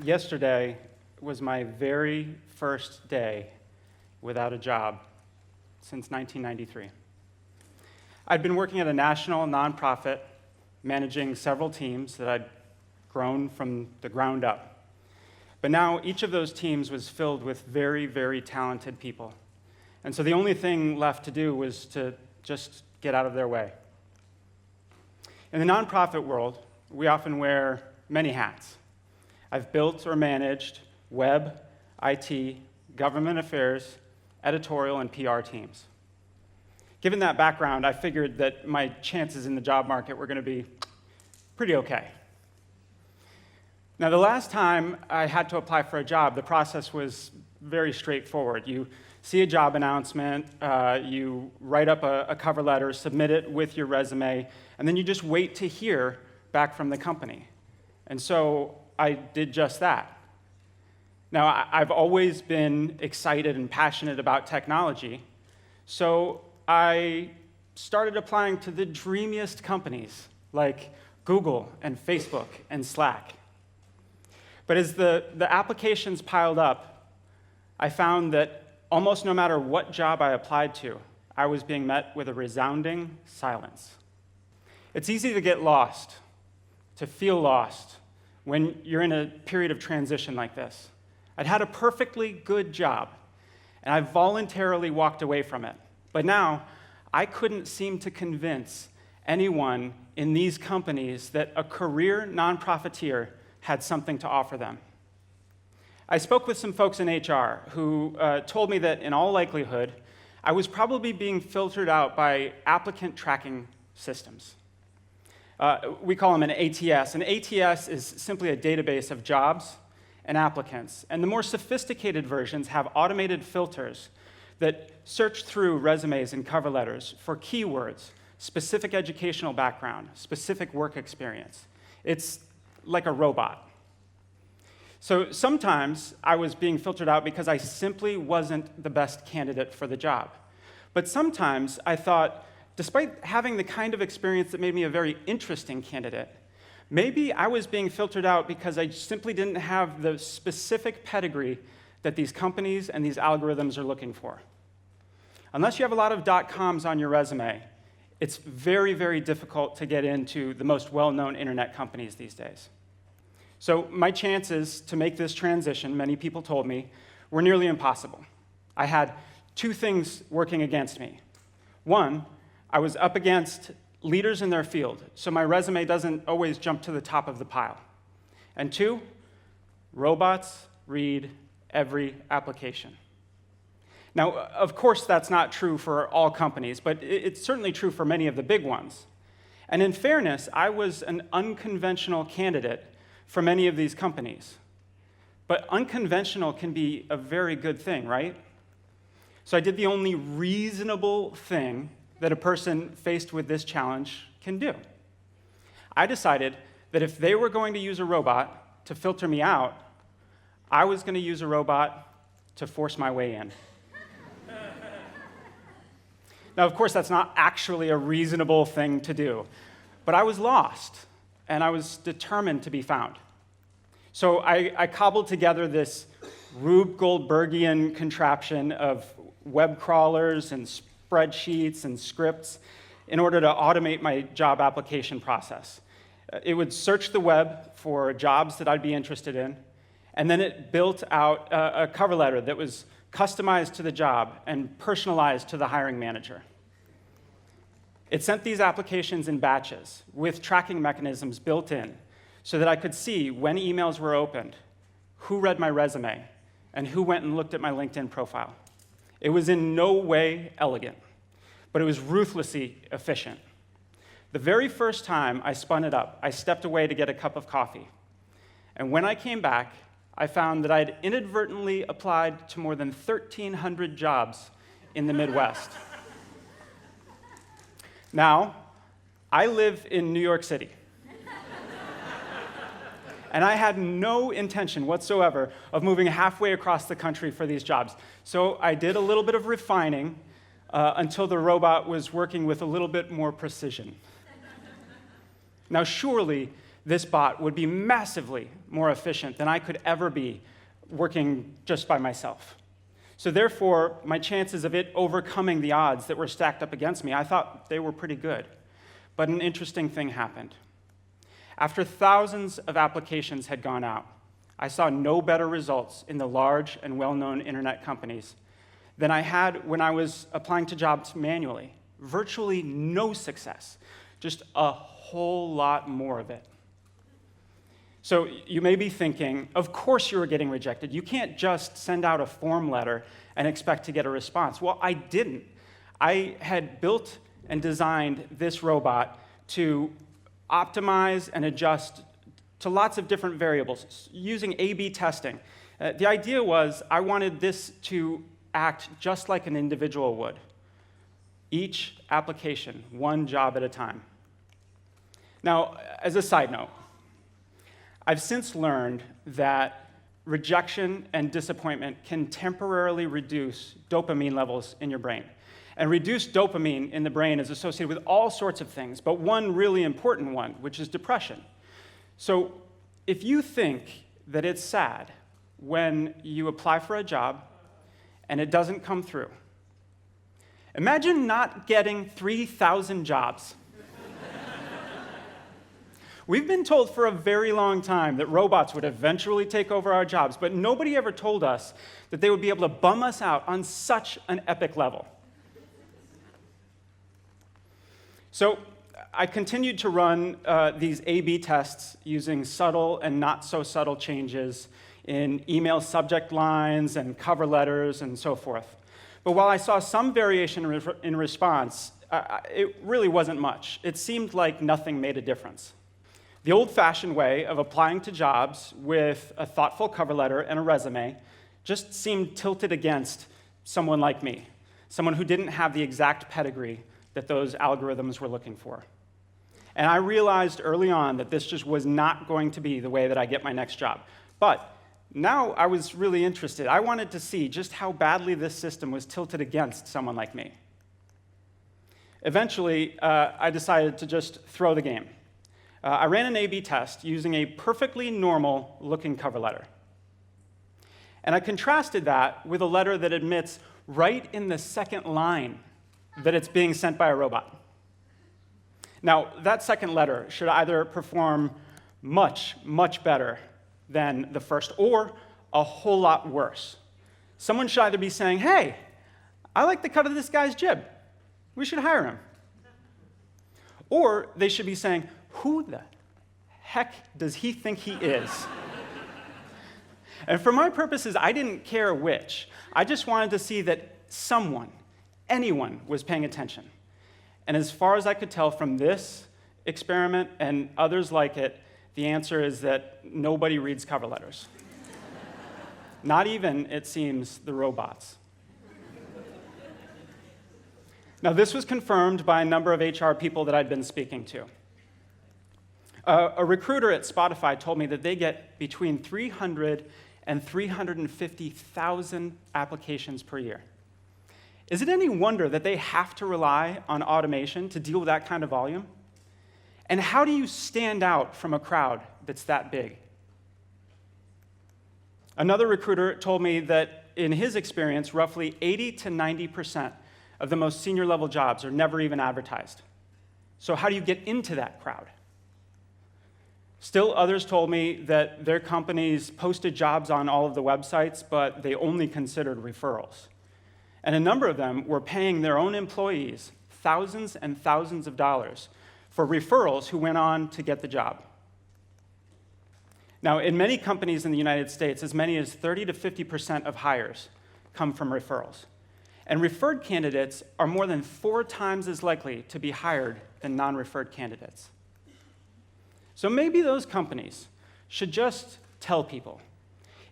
Yesterday was my very first day without a job since 1993. I'd been working at a national nonprofit, managing several teams that I'd grown from the ground up. But now each of those teams was filled with very, very talented people. And so the only thing left to do was to just get out of their way. In the nonprofit world, we often wear many hats. I've built or managed web, IT, government affairs, editorial, and PR teams. Given that background, I figured that my chances in the job market were going to be pretty okay. Now, the last time I had to apply for a job, the process was very straightforward. You see a job announcement, you write up a cover letter, submit it with your resume, and then you just wait to hear back from the company. And so I did just that. Now, I've always been excited and passionate about technology, so I started applying to the dreamiest companies like Google and Facebook and Slack. But as the applications piled up, I found that almost no matter what job I applied to, I was being met with a resounding silence. It's easy to get lost, to feel lost, when you're in a period of transition like this. I'd had a perfectly good job, and I voluntarily walked away from it. But now, I couldn't seem to convince anyone in these companies that a career non-profiteer had something to offer them. I spoke with some folks in HR who told me that in all likelihood, I was probably being filtered out by applicant tracking systems. We call them an ATS. An ATS is simply a database of jobs and applicants. And the more sophisticated versions have automated filters that search through resumes and cover letters for keywords, specific educational background, specific work experience. It's like a robot. So sometimes I was being filtered out because I simply wasn't the best candidate for the job. But sometimes I thought, despite having the kind of experience that made me a very interesting candidate, maybe I was being filtered out because I simply didn't have the specific pedigree that these companies and these algorithms are looking for. Unless you have a lot of .coms on your resume, it's very, very difficult to get into the most well-known internet companies these days. So my chances to make this transition, many people told me, were nearly impossible. I had two things working against me. One, I was up against leaders in their field, so my resume doesn't always jump to the top of the pile. And two, robots read every application. Now, of course, that's not true for all companies, but it's certainly true for many of the big ones. And in fairness, I was an unconventional candidate for many of these companies. But unconventional can be a very good thing, right? So I did the only reasonable thing that a person faced with this challenge can do. I decided that if they were going to use a robot to filter me out, I was going to use a robot to force my way in. Now, of course, that's not actually a reasonable thing to do, but I was lost, and I was determined to be found. So I cobbled together this Rube Goldbergian contraption of web crawlers and spreadsheets and scripts in order to automate my job application process. It would search the web for jobs that I'd be interested in, and then it built out a cover letter that was customized to the job and personalized to the hiring manager. It sent these applications in batches with tracking mechanisms built in so that I could see when emails were opened, who read my resume, and who went and looked at my LinkedIn profile. It was in no way elegant, but it was ruthlessly efficient. The very first time I spun it up, I stepped away to get a cup of coffee. And when I came back, I found that I'd inadvertently applied to more than 1,300 jobs in the Midwest. Now, I live in New York City. And I had no intention whatsoever of moving halfway across the country for these jobs. So I did a little bit of refining until the robot was working with a little bit more precision. Now, surely, this bot would be massively more efficient than I could ever be working just by myself. So therefore, my chances of it overcoming the odds that were stacked up against me, I thought they were pretty good. But an interesting thing happened. After thousands of applications had gone out, I saw no better results in the large and well-known internet companies than I had when I was applying to jobs manually. Virtually no success, just a whole lot more of it. So you may be thinking, of course you were getting rejected. You can't just send out a form letter and expect to get a response. Well, I didn't. I had built and designed this robot to optimize and adjust to lots of different variables using A/B testing. The idea was I wanted this to act just like an individual would. Each application, one job at a time. Now, as a side note, I've since learned that rejection and disappointment can temporarily reduce dopamine levels in your brain. And reduced dopamine in the brain is associated with all sorts of things, but one really important one, which is depression. So if you think that it's sad when you apply for a job and it doesn't come through, imagine not getting 3,000 jobs. We've been told for a very long time that robots would eventually take over our jobs, but nobody ever told us that they would be able to bum us out on such an epic level. So I continued to run these A/B tests using subtle and not so subtle changes in email subject lines and cover letters and so forth. But while I saw some variation in response, it really wasn't much. It seemed like nothing made a difference. The old-fashioned way of applying to jobs with a thoughtful cover letter and a resume just seemed tilted against someone like me, someone who didn't have the exact pedigree that those algorithms were looking for. And I realized early on that this just was not going to be the way that I get my next job. But now I was really interested. I wanted to see just how badly this system was tilted against someone like me. Eventually, I decided to just throw the game. I ran an A/B test using a perfectly normal-looking cover letter. And I contrasted that with a letter that admits right in the second line that it's being sent by a robot. Now, that second letter should either perform much, much better than the first, or a whole lot worse. Someone should either be saying, hey, I like the cut of this guy's jib. We should hire him. Or they should be saying, who the heck does he think he is? And for my purposes, I didn't care which. I just wanted to see that someone, anyone, was paying attention. And as far as I could tell from this experiment and others like it, the answer is that nobody reads cover letters. Not even, it seems, the robots. Now, this was confirmed by a number of HR people that I'd been speaking to. A recruiter at Spotify told me that they get between 300 and 350,000 applications per year. Is it any wonder that they have to rely on automation to deal with that kind of volume? And how do you stand out from a crowd that's that big? Another recruiter told me that in his experience, roughly 80 to 90% of the most senior level jobs are never even advertised. So how do you get into that crowd? Still, others told me that their companies posted jobs on all of the websites, but they only considered referrals. And a number of them were paying their own employees thousands and thousands of dollars for referrals who went on to get the job. Now, in many companies in the United States, as many as 30 to 50% of hires come from referrals. And referred candidates are more than 4 times as likely to be hired than non-referred candidates. So maybe those companies should just tell people,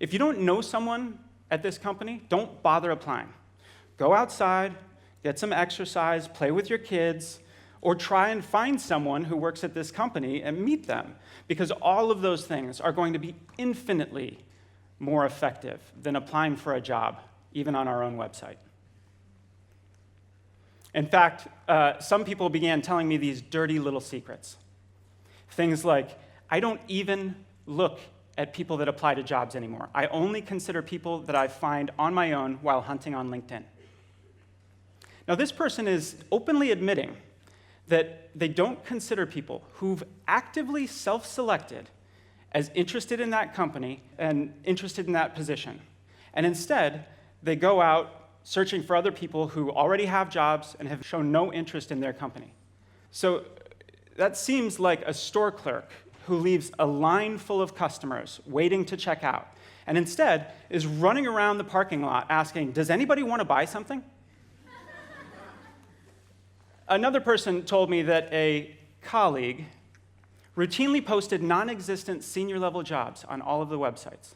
if you don't know someone at this company, don't bother applying. Go outside, get some exercise, play with your kids, or try and find someone who works at this company and meet them, because all of those things are going to be infinitely more effective than applying for a job, even on our own website. In fact, some people began telling me these dirty little secrets. Things like, I don't even look at people that apply to jobs anymore. I only consider people that I find on my own while hunting on LinkedIn. Now, this person is openly admitting that they don't consider people who've actively self-selected as interested in that company and interested in that position. And instead, they go out searching for other people who already have jobs and have shown no interest in their company. So that seems like a store clerk who leaves a line full of customers waiting to check out, and instead is running around the parking lot asking, does anybody want to buy something? Another person told me that a colleague routinely posted non-existent senior-level jobs on all of the websites.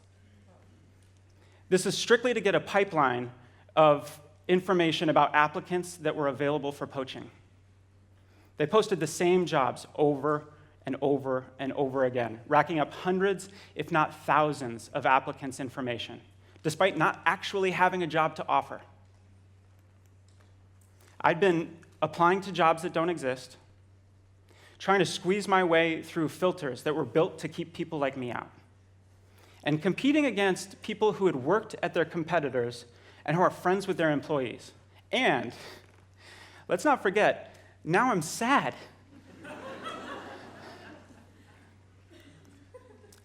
This is strictly to get a pipeline of information about applicants that were available for poaching. They posted the same jobs over and over and over again, racking up hundreds, if not thousands, of applicants' information, despite not actually having a job to offer. I'd been applying to jobs that don't exist, trying to squeeze my way through filters that were built to keep people like me out, and competing against people who had worked at their competitors and who are friends with their employees. And let's not forget, now I'm sad.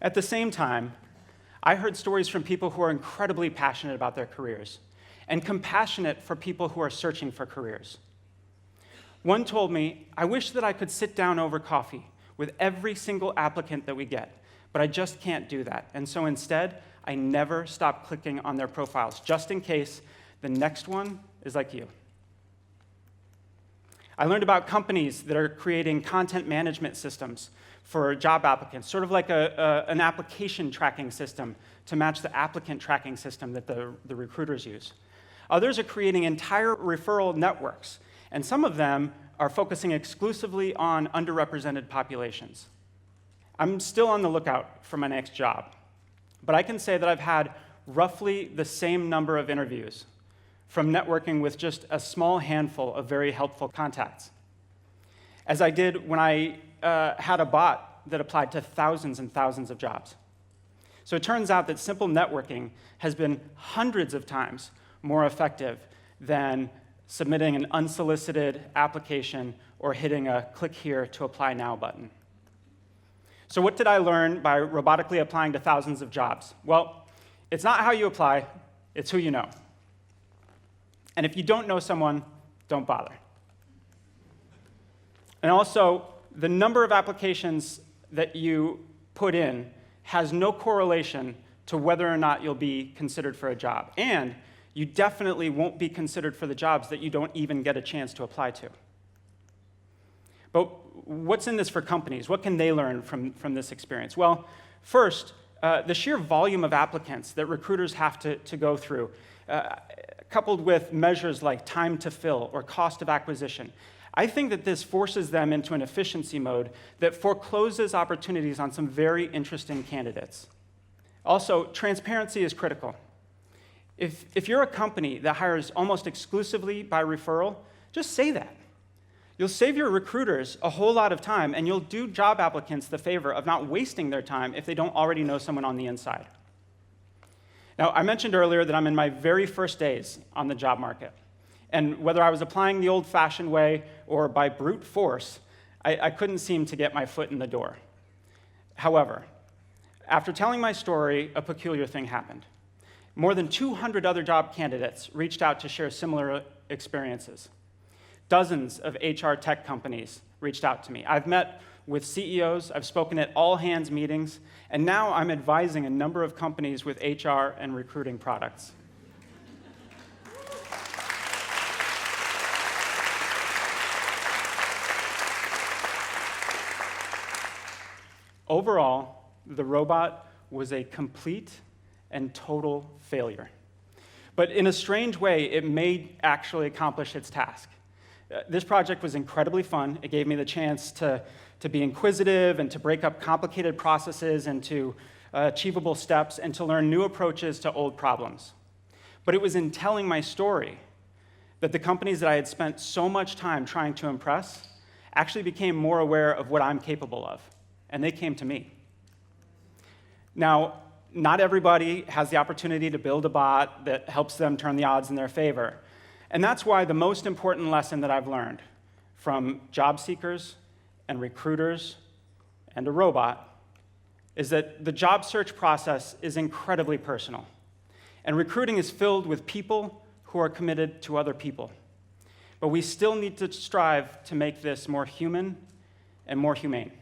At the same time, I heard stories from people who are incredibly passionate about their careers and compassionate for people who are searching for careers. One told me, I wish that I could sit down over coffee with every single applicant that we get, but I just can't do that. And so instead, I never stop clicking on their profiles, just in case the next one is like you. I learned about companies that are creating content management systems for job applicants, sort of like an application tracking system to match the applicant tracking system that the recruiters use. Others are creating entire referral networks, and some of them are focusing exclusively on underrepresented populations. I'm still on the lookout for my next job, but I can say that I've had roughly the same number of interviews from networking with just a small handful of very helpful contacts as I did when I had a bot that applied to thousands and thousands of jobs. So it turns out that simple networking has been hundreds of times more effective than submitting an unsolicited application or hitting a click here to apply now button. So what did I learn by robotically applying to thousands of jobs? Well, it's not how you apply, it's who you know. And if you don't know someone, don't bother. And also, the number of applications that you put in has no correlation to whether or not you'll be considered for a job. And you definitely won't be considered for the jobs that you don't even get a chance to apply to. But what's in this for companies? What can they learn from this experience? Well, first, the sheer volume of applicants that recruiters have to go through, coupled with measures like time to fill or cost of acquisition, I think that this forces them into an efficiency mode that forecloses opportunities on some very interesting candidates. Also, transparency is critical. If you're a company that hires almost exclusively by referral, just say that. You'll save your recruiters a whole lot of time, and you'll do job applicants the favor of not wasting their time if they don't already know someone on the inside. Now, I mentioned earlier that I'm in my very first days on the job market. And whether I was applying the old-fashioned way or by brute force, I couldn't seem to get my foot in the door. However, after telling my story, a peculiar thing happened. More than 200 other job candidates reached out to share similar experiences. Dozens of HR tech companies reached out to me. I've met with CEOs, I've spoken at all-hands meetings, and now I'm advising a number of companies with HR and recruiting products. Overall, the robot was a complete and total failure. But in a strange way, it may actually accomplish its task. This project was incredibly fun. It gave me the chance to be inquisitive and to break up complicated processes into achievable steps and to learn new approaches to old problems. But it was in telling my story that the companies that I had spent so much time trying to impress actually became more aware of what I'm capable of, and they came to me. Now, not everybody has the opportunity to build a bot that helps them turn the odds in their favor. And that's why the most important lesson that I've learned from job seekers and recruiters and a robot is that the job search process is incredibly personal. And recruiting is filled with people who are committed to other people. But we still need to strive to make this more human and more humane.